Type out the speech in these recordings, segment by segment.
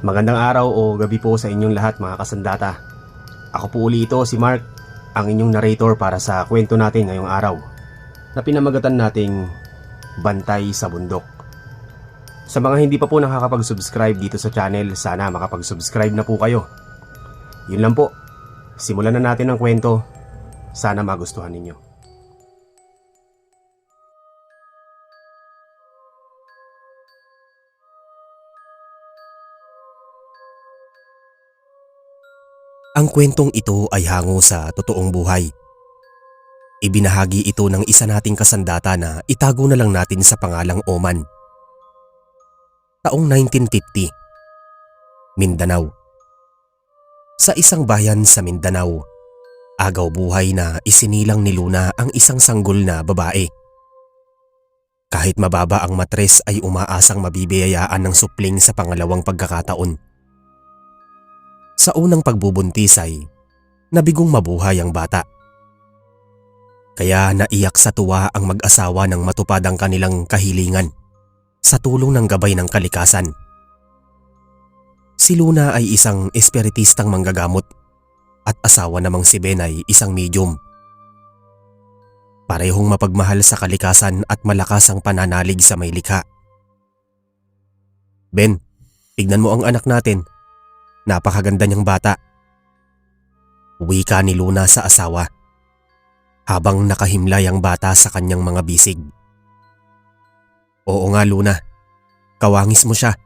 Magandang araw o gabi po sa inyong lahat mga kasandata. Ako po uli ito si Mark, ang inyong narrator para sa kwento natin ngayong araw na pinamagatan nating Bantay sa Bundok. Sa mga hindi pa po nakakapag-subscribe dito sa channel, sana makapag-subscribe na po kayo. Yun lang po, simulan na natin ang kwento. Sana magustuhan ninyo. Ang kwentong ito ay hango sa totoong buhay. Ibinahagi ito ng isa nating kasandata na itago na lang natin sa pangalang Oman. Taong 1950, Mindanao. Sa isang bayan sa Mindanao, agaw buhay na isinilang ni Luna ang isang sanggol na babae. Kahit mababa ang matres ay umaasang mabibiyayaan ng supling sa pangalawang pagkakataon. Sa unang pagbubuntis ay nabigong mabuhay ang bata. Kaya naiyak sa tuwa ang mag-asawa nang matupad ang kanilang kahilingan sa tulong ng gabay ng kalikasan. Si Luna ay isang espiritistang manggagamot at asawa namang si Ben ay isang medium. Parehong mapagmahal sa kalikasan at malakas ang pananalig sa may likha. Ben, tignan mo ang anak natin. Napakaganda niyang bata. Wika ni Luna sa asawa habang nakahimlay ang bata sa kanyang mga bisig. Oo nga Luna, kawangis mo siya.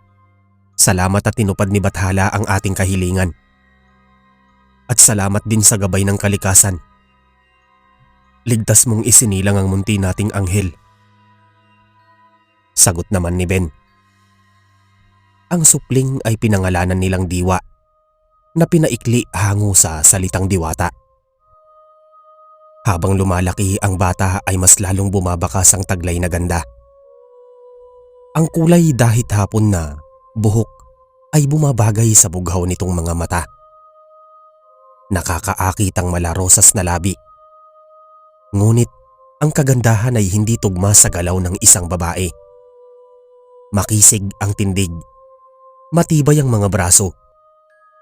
Salamat at tinupad ni Bathala ang ating kahilingan. At salamat din sa gabay ng kalikasan. Ligtas mong isinilang ang munti nating anghel. Sagot naman ni Ben. Ang supling ay pinangalanan nilang Diwa na pinaikli hango sa salitang diwata. Habang lumalaki ang bata ay mas lalong bumabakas ang taglay na ganda. Ang kulay dahit hapon na buhok ay bumabagay sa bughaw nitong mga mata. Nakakaakit ang malarosas na labi. Ngunit ang kagandahan ay hindi tugma sa galaw ng isang babae. Makisig ang tindig. Matibay ang mga braso,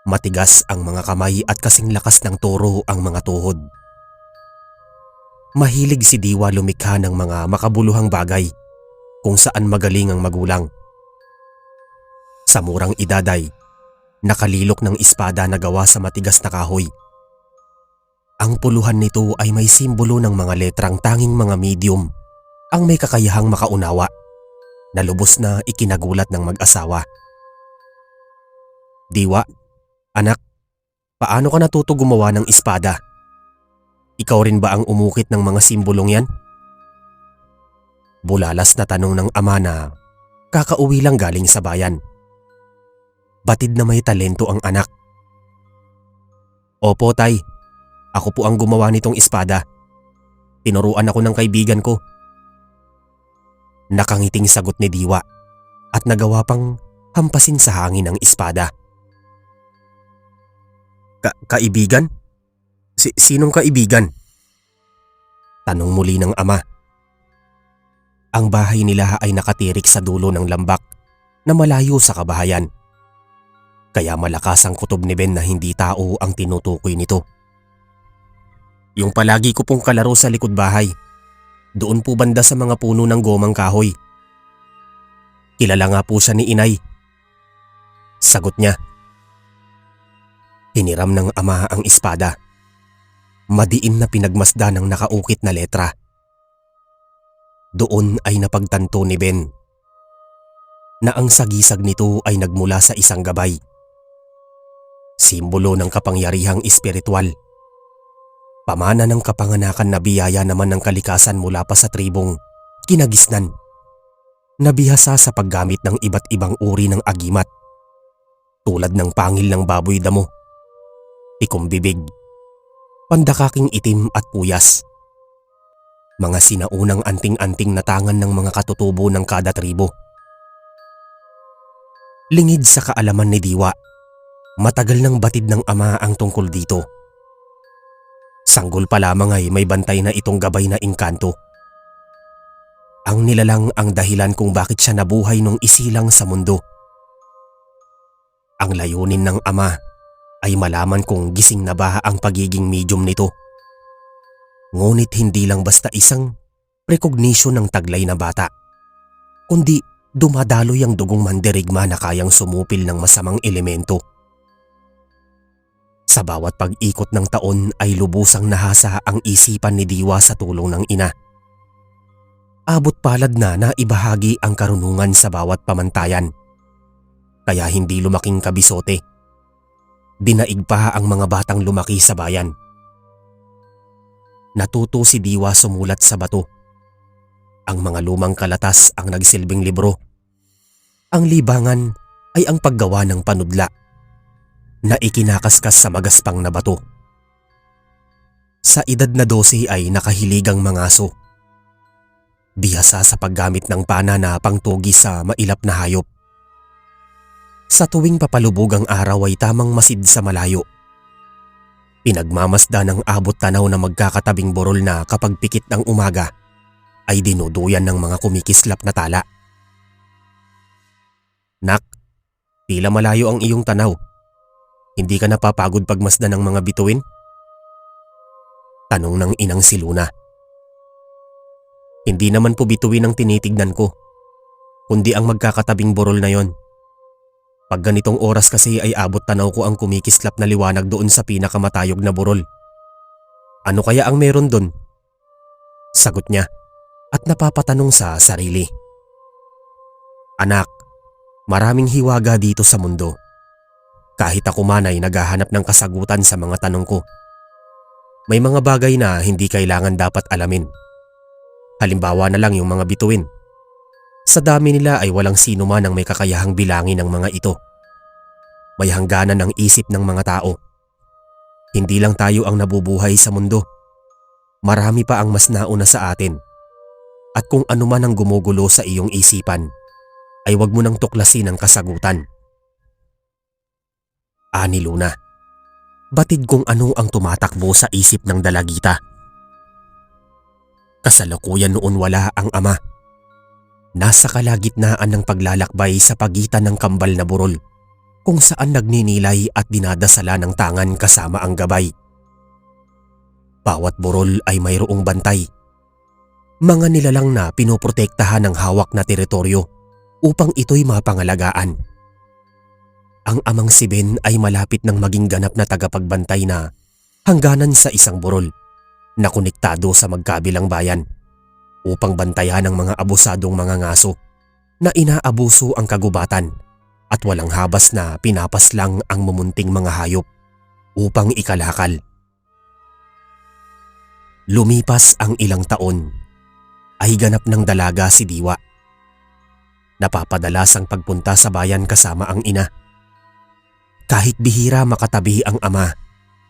matigas ang mga kamay at kasing lakas ng toro ang mga tuhod. Mahilig si Diwa lumikha ng mga makabuluhang bagay kung saan magaling ang magulang. Sa murang edad ay nakalilok ng espada na gawa sa matigas na kahoy. Ang puluhan nito ay may simbolo ng mga letrang tanging mga medium ang may kakayahang makaunawa na lubos na ikinagulat ng mag-asawa. Diwa, anak, paano ka natuto gumawa ng espada? Ikaw rin ba ang umukit ng mga simbolong yan? Bulalas na tanong ng ama na kakauwi lang galing sa bayan. Batid na may talento ang anak. Opo tay, ako po ang gumawa nitong espada. Tinuruan ako ng kaibigan ko. Nakangiting sagot ni Diwa at nagawa pang hampasin sa hangin ang espada. Kaibigan? Sinong kaibigan? Tanong muli ng ama. Ang bahay nila ay nakatirik sa dulo ng lambak na malayo sa kabahayan. Kaya malakas ang kutob ni Ben na hindi tao ang tinutukoy nito. Yung palagi ko pong kalaro sa likod bahay. Doon po banda sa mga puno ng gomang kahoy. Kilala nga po siya ni Inay. Sagot niya. Hiniram ng ama ang espada. Madiin na pinagmasdan ng nakaukit na letra. Doon ay napagtanto ni Ben na ang sagisag nito ay nagmula sa isang gabay. Simbolo ng kapangyarihang espiritual. Pamana ng kapanganakan na biyaya naman ng kalikasan mula pa sa tribong Kinagisnan. Nabihasa sa paggamit ng iba't ibang uri ng agimat tulad ng pangil ng baboy damo, ikumbibig, pandakaking itim at puyas. Mga sinaunang anting-anting na tangan ng mga katutubo ng kada tribo. Lingid sa kaalaman ni Diwa, matagal ng batid ng ama ang tungkol dito. Sanggol pa lamang ay may bantay na itong gabay na engkanto. Ang nilalang ang dahilan kung bakit siya nabuhay nung isilang sa mundo. Ang layunin ng ama ay malaman kung gising na ba ang pagiging medium nito. Ngunit hindi lang basta isang recognition ng taglay na bata, kundi dumadaloy ang dugong mandirigma na kayang sumupil ng masamang elemento. Sa bawat pag-ikot ng taon ay lubusang nahasa ang isipan ni Diwa sa tulong ng ina. Abot palad na naibahagi ang karunungan sa bawat pamantayan. Kaya hindi lumaking kabisote. Dinaig pa ang mga batang lumaki sa bayan. Natuto si Diwa sumulat sa bato. Ang mga lumang kalatas ang nagsilbing libro. Ang libangan ay ang paggawa ng panudla na ikinakaskas sa magaspang na bato. Sa edad na 12 ay nakahiligang mangaso. Bihasa sa paggamit ng pana na pangtugi sa mailap na hayop. Sa tuwing papalubog ang araw ay tamang masid sa malayo. Pinagmamasda ng abot tanaw na magkakatabing burol na kapag pikit ng umaga ay dinuduyan ng mga kumikislap na tala. Nak, tila malayo ang iyong tanaw. Hindi ka napapagod pagmasdan ng mga bituin? Tanong ng inang si Luna. Hindi naman po bituin ang tinitignan ko, kundi ang magkakatabing burol na yon. Pag ganitong oras kasi ay abot tanaw ko ang kumikislap na liwanag doon sa pinakamatayog na burol. Ano kaya ang meron doon? Sagot niya at napapatanong sa sarili. Anak, maraming hiwaga dito sa mundo. Kahit ako man ay naghahanap ng kasagutan sa mga tanong ko. May mga bagay na hindi kailangan dapat alamin. Halimbawa na lang yung mga bituin. Sa dami nila ay walang sino man ang may kakayahang bilangin ng mga ito. May hangganan ng isip ng mga tao. Hindi lang tayo ang nabubuhay sa mundo. Marami pa ang mas nauna sa atin. At kung ano man ang gumugulo sa iyong isipan, ay wag mo nang tuklasin ang kasagutan. Ani Luna, batid kung ano ang tumatakbo sa isip ng dalagita. Kasalukuyan noon wala ang ama. Nasa kalagitnaan ng paglalakbay sa pagitan ng kambal na burol kung saan nagninilay at dinadasala ng tangan kasama ang gabay. Bawat burol ay mayroong bantay. Mga nilalang na pinoprotektahan ng hawak na teritoryo upang ito'y mapangalagaan. Ang amang si Ben ay malapit ng maging ganap na tagapagbantay na hangganan sa isang burol na konektado sa magkabilang bayan upang bantayan ang mga abusadong mga ngaso na inaabuso ang kagubatan at walang habas na pinapaslang ang mumunting mga hayop upang ikalakal. Lumipas ang ilang taon ay ganap ng dalaga si Diwa. Napapadalas ang pagpunta sa bayan kasama ang ina. Kahit bihira makatabi ang ama,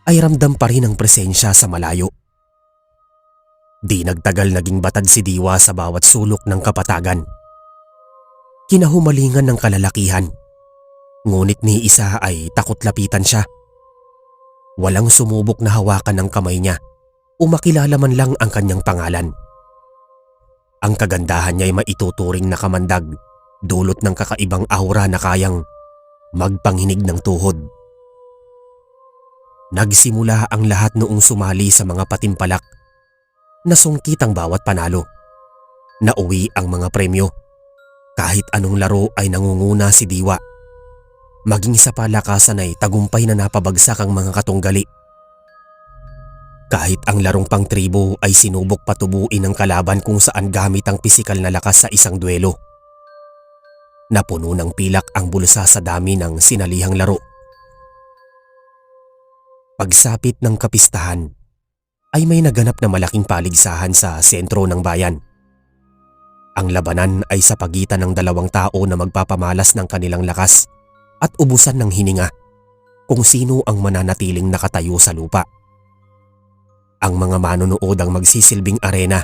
ay ramdam pa rin ang presensya sa malayo. Di nagtagal naging batad si Diwa sa bawat sulok ng kapatagan. Kinahumalingan ng kalalakihan, ngunit ni isa ay takot lapitan siya. Walang sumubok na hawakan ng kamay niya o makilala man lang ang kanyang pangalan. Ang kagandahan niya ay maituturing na kamandag, dulot ng kakaibang aura na kayang magpanginig ng tuhod. Nagsimula ang lahat noong sumali sa mga patimpalak. Nasungkit ang bawat panalo. Nauwi ang mga premyo. Kahit anong laro ay nangunguna si Diwa. Maging sa palakasan ay tagumpay na napabagsak ang mga katunggali. Kahit ang larong pang tribo ay sinubok patubuin ng kalaban kung saan gamit ang pisikal na lakas sa isang duelo. Napuno ng pilak ang bulsa sa dami ng sinalihang laro. Pagsapit ng kapistahan, ay may naganap na malaking paligsahan sa sentro ng bayan. Ang labanan ay sa pagitan ng dalawang tao na magpapamalas ng kanilang lakas at ubusan ng hininga kung sino ang mananatiling nakatayo sa lupa. Ang mga manonood ang magsisilbing arena.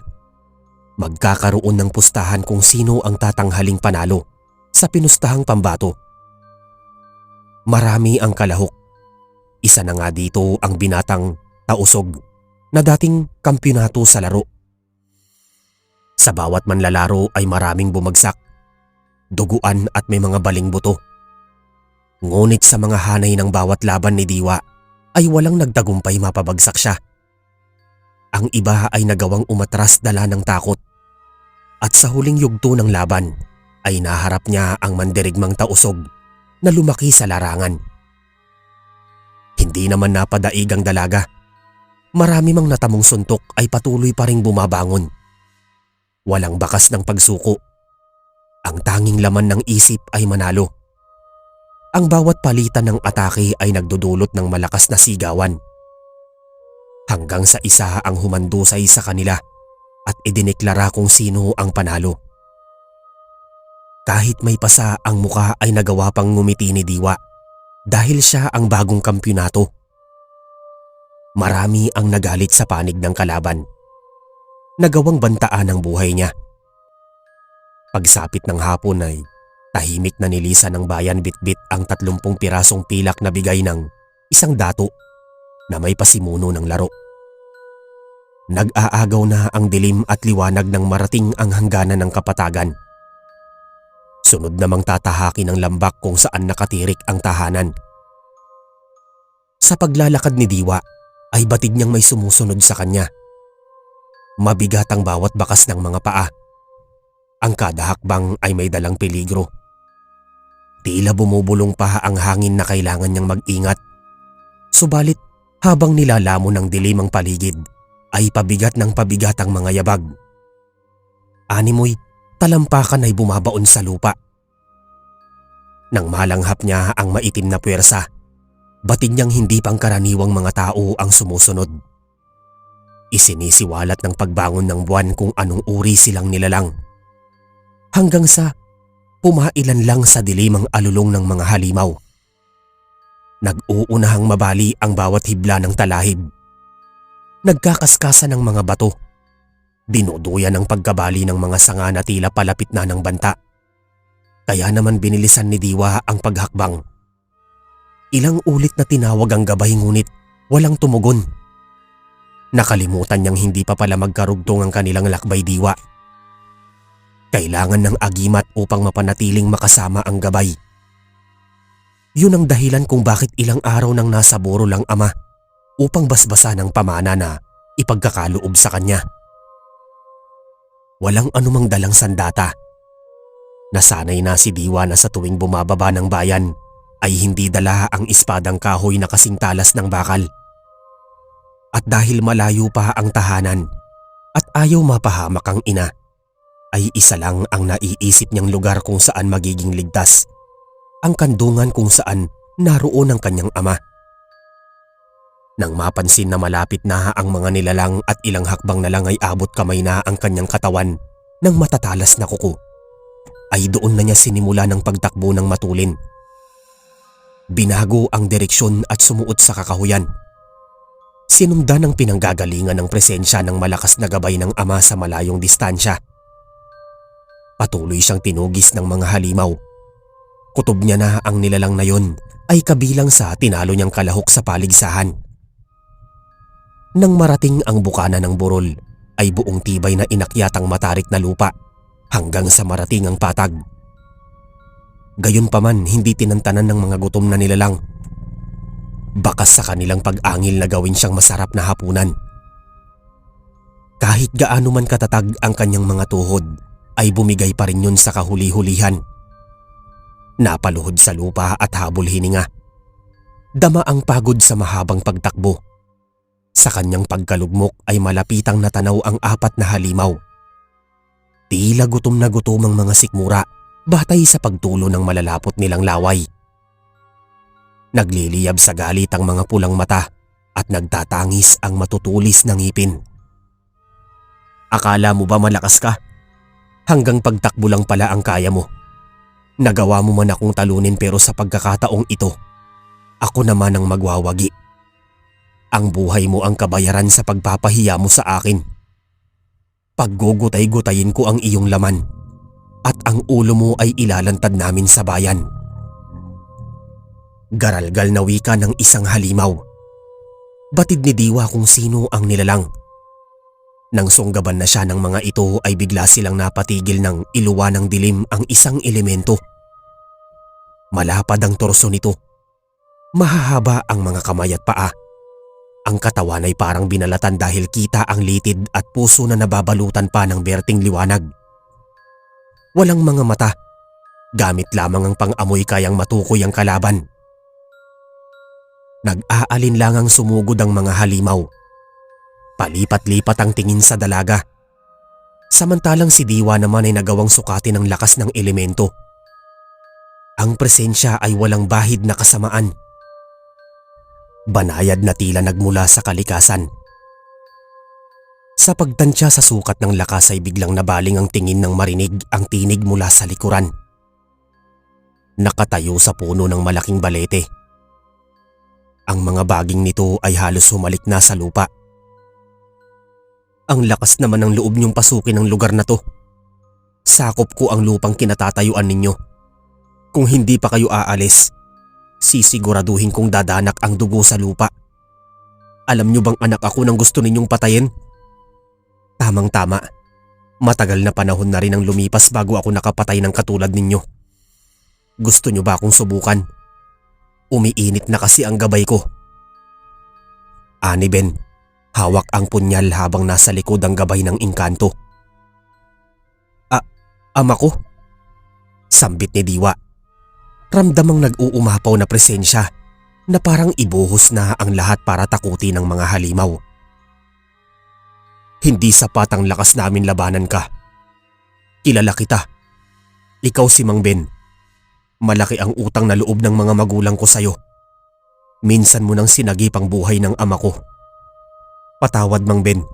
Magkakaroon ng pustahan kung sino ang tatanghaling panalo sa pinustahang pambato. Marami ang kalahok. Isa na nga dito ang binatang Tausog na dating kampyonato sa laro. Sa bawat manlalaro ay maraming bumagsak, duguan at may mga baling buto. Ngunit sa mga hanay ng bawat laban ni Diwa ay walang nagtagumpay mapabagsak siya. Ang iba ay nagawang umatras dala ng takot. At sa huling yugto ng laban ay naharap niya ang mandirigmang tausog na lumaki sa larangan. Hindi naman napadaig ang dalaga. Marami mang natamong suntok ay patuloy pa ring bumabangon. Walang bakas ng pagsuko. Ang tanging laman ng isip ay manalo. Ang bawat palitan ng atake ay nagdudulot ng malakas na sigawan. Hanggang sa isa ang humandusay sa kanila at idineklara kung sino ang panalo. Kahit may pasa ang muka ay nagawa pang ngumiti ni Diwa dahil siya ang bagong kampyonato. Marami ang nagalit sa panig ng kalaban. Nagawang bantaan ang buhay niya. Pagsapit ng hapon ay tahimik na nilisan ng bayan bitbit ang 30 pirasong pilak na bigay ng isang dato na may pasimuno ng laro. Nag-aagaw na ang dilim at liwanag ng marating ang hangganan ng kapatagan. Sunod namang tatahakin ng lambak kung saan nakatirik ang tahanan. Sa paglalakad ni Diwa ay batid niyang may sumusunod sa kanya. Mabigat ang bawat bakas ng mga paa. Ang kada hakbang ay may dalang peligro. Tila bumubulong pa ang hangin na kailangan niyang mag-ingat. Subalit habang nilalamon ng dilim ang paligid ay pabigat ng pabigat ang mga yabag. Animoy talampakan ay bumabaon sa lupa. Nang malanghap niya ang maitim na puwersa, batid niyang hindi pangkaraniwang mga tao ang sumusunod. Isinisiwalat ng pagbangon ng buwan kung anong uri silang nilalang. Hanggang sa pumailan lang sa dilim ang alulong ng mga halimaw. Nag-uunahang mabali ang bawat hibla ng talahib. Nagkakaskasan ng mga bato. Dinuduyan ang pagkabali ng mga sanga na tila palapit na ng banta. Kaya naman binilisan ni Diwa ang paghakbang. Ilang ulit na tinawag ang gabay ngunit walang tumugon. Nakalimutan niyang hindi pa pala magkarugtong ang kanilang lakbay Diwa. Kailangan ng agimat upang mapanatiling makasama ang gabay. Yun ang dahilan kung bakit ilang araw nang nasa buro lang ama upang basbasa ng pamana na ipagkakaloob sa kanya. Walang anumang dalang sandata. Nasanay na si Diwa na sa tuwing bumababa ng bayan ay hindi dala ang espadang kahoy na kasing talas ng bakal. At dahil malayo pa ang tahanan at ayaw mapahamak ang ina, ay isa lang ang naiisip niyang lugar kung saan magiging ligtas. Ang kandungan kung saan naroon ang kanyang ama. Nang mapansin na malapit na ang mga nilalang at ilang hakbang na lang ay abot kamay na ang kanyang katawan ng matatalas na kuko, ay doon na niya sinimula ng pagtakbo ng matulin. Binago ang direksyon at sumuot sa kakahuyan. Sinundan ang pinanggagalingan ng presensya ng malakas na gabay ng ama sa malayong distansya. Patuloy siyang tinugis ng mga halimaw. Kutob niya na ang nilalang na yon ay kabilang sa tinalo niyang kalahok sa paligsahan. Nang marating ang bukana ng burol, ay buong tibay na inakyat ang matarik na lupa hanggang sa marating ang patag. Gayunpaman hindi tinantanan ng mga gutom na nilalang. Bakas sa kanilang pag-angil na gawin siyang masarap na hapunan. Kahit gaano man katatag ang kanyang mga tuhod, ay bumigay pa rin yun sa kahuli-hulihan. Napaluhod sa lupa at habol hininga. Dama ang pagod sa mahabang pagtakbo. Sa kanyang pagkalugmok ay malapitang natanaw ang 4 na halimaw. Tila gutom na gutom ang mga sikmura batay sa pagtulo ng malalapot nilang laway. Nagliliyab sa galit ang mga pulang mata at nagtatangis ang matutulis na ngipin. Akala mo ba malakas ka? Hanggang pagtakbo lang pala ang kaya mo. Nagawa mo man akong talunin pero sa pagkakataong ito, ako naman ang magwawagi. Ang buhay mo ang kabayaran sa pagpapahiya mo sa akin. Paggugutay-gutayin ko ang iyong laman at ang ulo mo ay ilalantad namin sa bayan. Garalgal na wika ng isang halimaw. Batid ni Diwa kung sino ang nilalang. Nang sunggaban na siya ng mga ito ay bigla silang napatigil ng iluwa ng dilim ang isang elemento. Malapad ang torso nito. Mahahaba ang mga kamay at paa. Ang katawan ay parang binalatan dahil kita ang litid at puso na nababalutan pa ng berting liwanag. Walang mga mata. Gamit lamang ang pang-amoy kayang matukoy ang kalaban. Nag-aalinlangang sumugod ang mga halimaw. Palipat-lipat ang tingin sa dalaga. Samantalang si Diwa naman ay nagawang sukatin ang lakas ng elemento. Ang presensya ay walang bahid na kasamaan. Banayad na tila nagmula sa kalikasan. Sa pagtansya sa sukat ng lakas ay biglang nabaling ang tingin ng marinig ang tinig mula sa likuran. Nakatayo sa puno ng malaking balete. Ang mga baging nito ay halos humalik na sa lupa. Ang lakas naman ng loob niyong pasukin ang lugar na to. Sakop ko ang lupang kinatatayuan ninyo. Kung hindi pa kayo aalis, sisiguraduhin kong dadanak ang dugo sa lupa. Alam niyo bang anak ako nang gusto ninyong patayin? Tamang-tama. Matagal na panahon na rin ang lumipas bago ako nakapatay ng katulad ninyo. Gusto niyo ba akong subukan? Umiinit na kasi ang gabay ko. Ani Ben, hawak ang punyal habang nasa likod ang gabay ng engkanto. Ama ko? Sambit ni Diwa. Ramdamang nag-uumapaw na presensya na parang ibuhos na ang lahat para takutin ng mga halimaw. Hindi sapat ang lakas namin labanan ka. Kilala kita. Ikaw si Mang Ben. Malaki ang utang na loob ng mga magulang ko sa'yo. Minsan mo nang sinagip ang buhay ng ama ko. Patawad Mang Ben.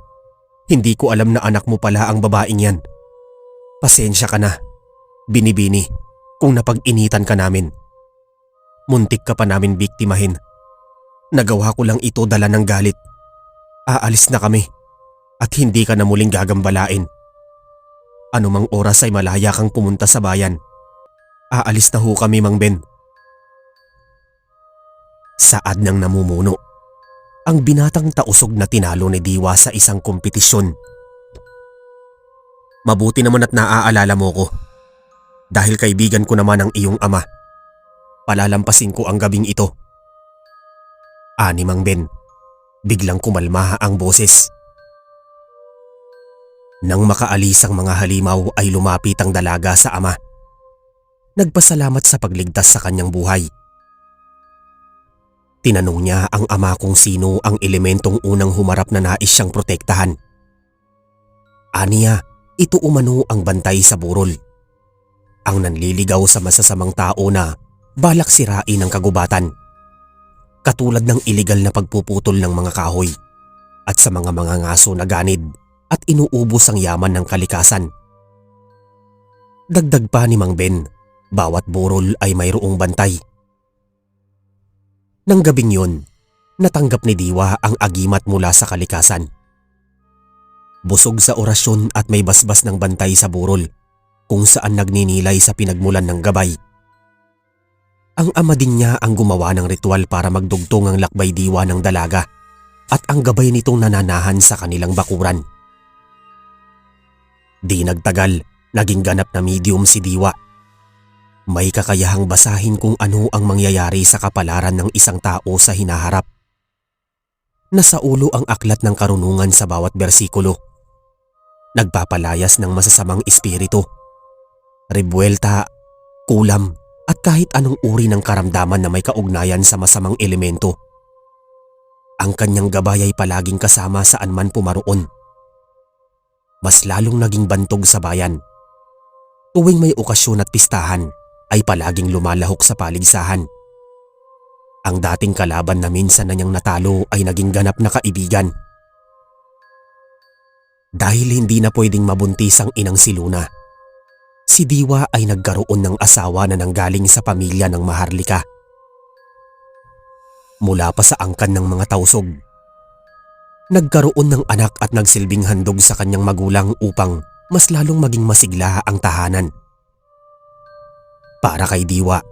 Hindi ko alam na anak mo pala ang babaeng yan. Pasensya ka na. Binibini. Kung napag-initan ka namin. Muntik ka pa namin biktimahin. Nagawa ko lang ito dala ng galit. Aalis na kami at hindi ka na muling gagambalain. Anumang oras ay malaya kang pumunta sa bayan. Aalis na ho kami Mang Ben. Saad ng namumuno. Ang binatang tausog na tinalo ni Diwa sa isang kompetisyon. Mabuti naman at naaalala mo ko. Dahil kaibigan ko naman ang iyong ama. Palalampasin ko ang gabing ito. Ani Mang Ben. Biglang kumalma ang boses. Nang makaalis ang mga halimaw ay lumapit ang dalaga sa ama. Nagpasalamat sa pagligtas sa kanyang buhay. Tinanong niya ang ama kung sino ang elementong unang humarap na nais siyang protektahan. Aniya, ito umano ang bantay sa burol. Ang nanliligaw sa masasamang tao na balak sirain ang kagubatan. Katulad ng iligal na pagpuputol ng mga kahoy at sa mga ngaso na ganid at inuubos ang yaman ng kalikasan. Dagdag pa ni Mang Ben, bawat burol ay mayroong bantay. Nang gabing yun, natanggap ni Diwa ang agimat mula sa kalikasan. Busog sa orasyon at may basbas ng bantay sa burol kung saan nagninilay sa pinagmulan ng gabay. Ang ama din niya ang gumawa ng ritual para magdugtong ang lakbay diwa ng dalaga at ang gabay nitong nananahan sa kanilang bakuran. Di nagtagal, naging ganap na medium si Diwa. May kakayahang basahin kung ano ang mangyayari sa kapalaran ng isang tao sa hinaharap. Nasa ulo ang aklat ng karunungan sa bawat bersikulo. Nagpapalayas ng masasamang espiritu. Rebuelta, kulam at kahit anong uri ng karamdaman na may kaugnayan sa masamang elemento. Ang kanyang gabay ay palaging kasama saan man pumaroon. Mas lalong naging bantog sa bayan. Tuwing may okasyon at pistahan ay palaging lumalahok sa paligsahan. Ang dating kalaban na minsan na niyang natalo ay naging ganap na kaibigan. Dahil hindi na pwedeng mabuntis ang inang si Luna, si Diwa ay nagkaroon ng asawa na nanggaling sa pamilya ng Maharlika. Mula pa sa angkan ng mga tausog, nagkaroon ng anak at nagsilbing handog sa kanyang magulang upang mas lalong maging masigla ang tahanan. Para kay Diwa,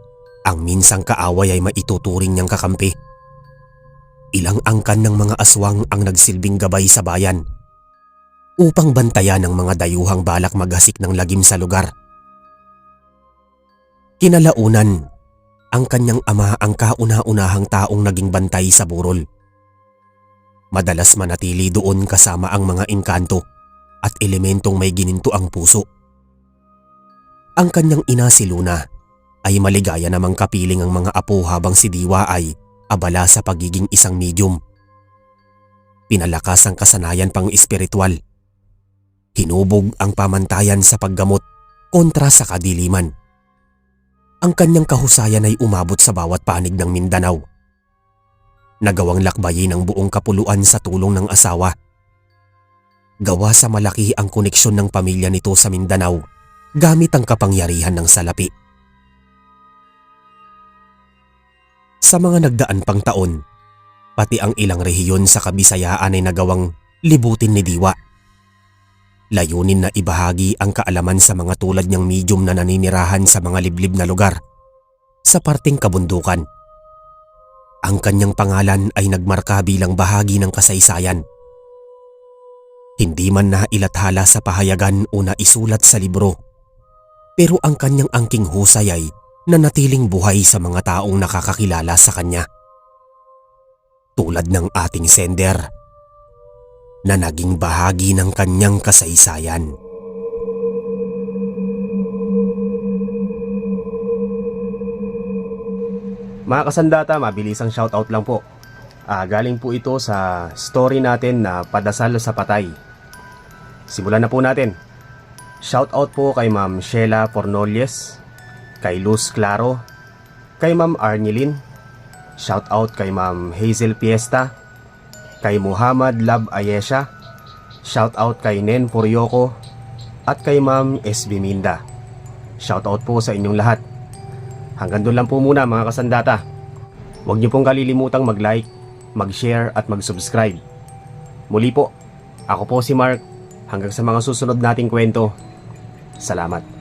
ang minsang kaaway ay maituturing niyang kakampi. Ilang angkan ng mga aswang ang nagsilbing gabay sa bayan upang bantayan ng mga dayuhang balak maghasik ng lagim sa lugar. Kinalaunan, ang kanyang ama ang kauna-unahang taong naging bantay sa burol. Madalas manatili doon kasama ang mga engkanto at elementong may gininto ang puso. Ang kanyang ina si Luna ay maligaya namang kapiling ang mga apo habang si Diwa ay abala sa pagiging isang medium. Pinalakas ang kasanayan pang espiritual. Hinubog ang pamantayan sa paggamot kontra sa kadiliman. Ang kanyang kahusayan ay umabot sa bawat panig ng Mindanao. Nagawang lakbayin ang buong kapuluan sa tulong ng asawa. Gawa sa malaki ang koneksyon ng pamilya nito sa Mindanao gamit ang kapangyarihan ng salapi. Sa mga nagdaan pang taon, pati ang ilang rehiyon sa Kabisayaan ay nagawang libutin ni Diwa. Layunin na ibahagi ang kaalaman sa mga tulad niyang medium na naninirahan sa mga liblib na lugar sa parteng kabundukan. Ang kanyang pangalan ay nagmarka bilang bahagi ng kasaysayan. Hindi man nailathala sa pahayagan o naisulat sa libro, pero ang kanyang angking husay ay nanatiling buhay sa mga taong nakakakilala sa kanya. Tulad ng ating sender na naging bahagi ng kanyang kasaysayan. Mga kasandata, mabilisang shoutout lang po. Galing po ito sa story natin na Padasal sa Patay. Simulan na po natin. Shoutout po kay Ma'am Sheila Fornolies, kay Luz Claro, kay Ma'am Arnilin. Shoutout kay Ma'am Hazel Fiesta, kay Muhammad Lab Ayesha. Shoutout kay Nen Puryoco at kay Ma'am SB Minda. Shoutout po sa inyong lahat. Hanggang doon lang po muna mga kasandata. Huwag niyo pong kalilimutang mag-like, mag-share at mag-subscribe. Muli po, ako po si Mark. Hanggang sa mga susunod nating kwento. Salamat.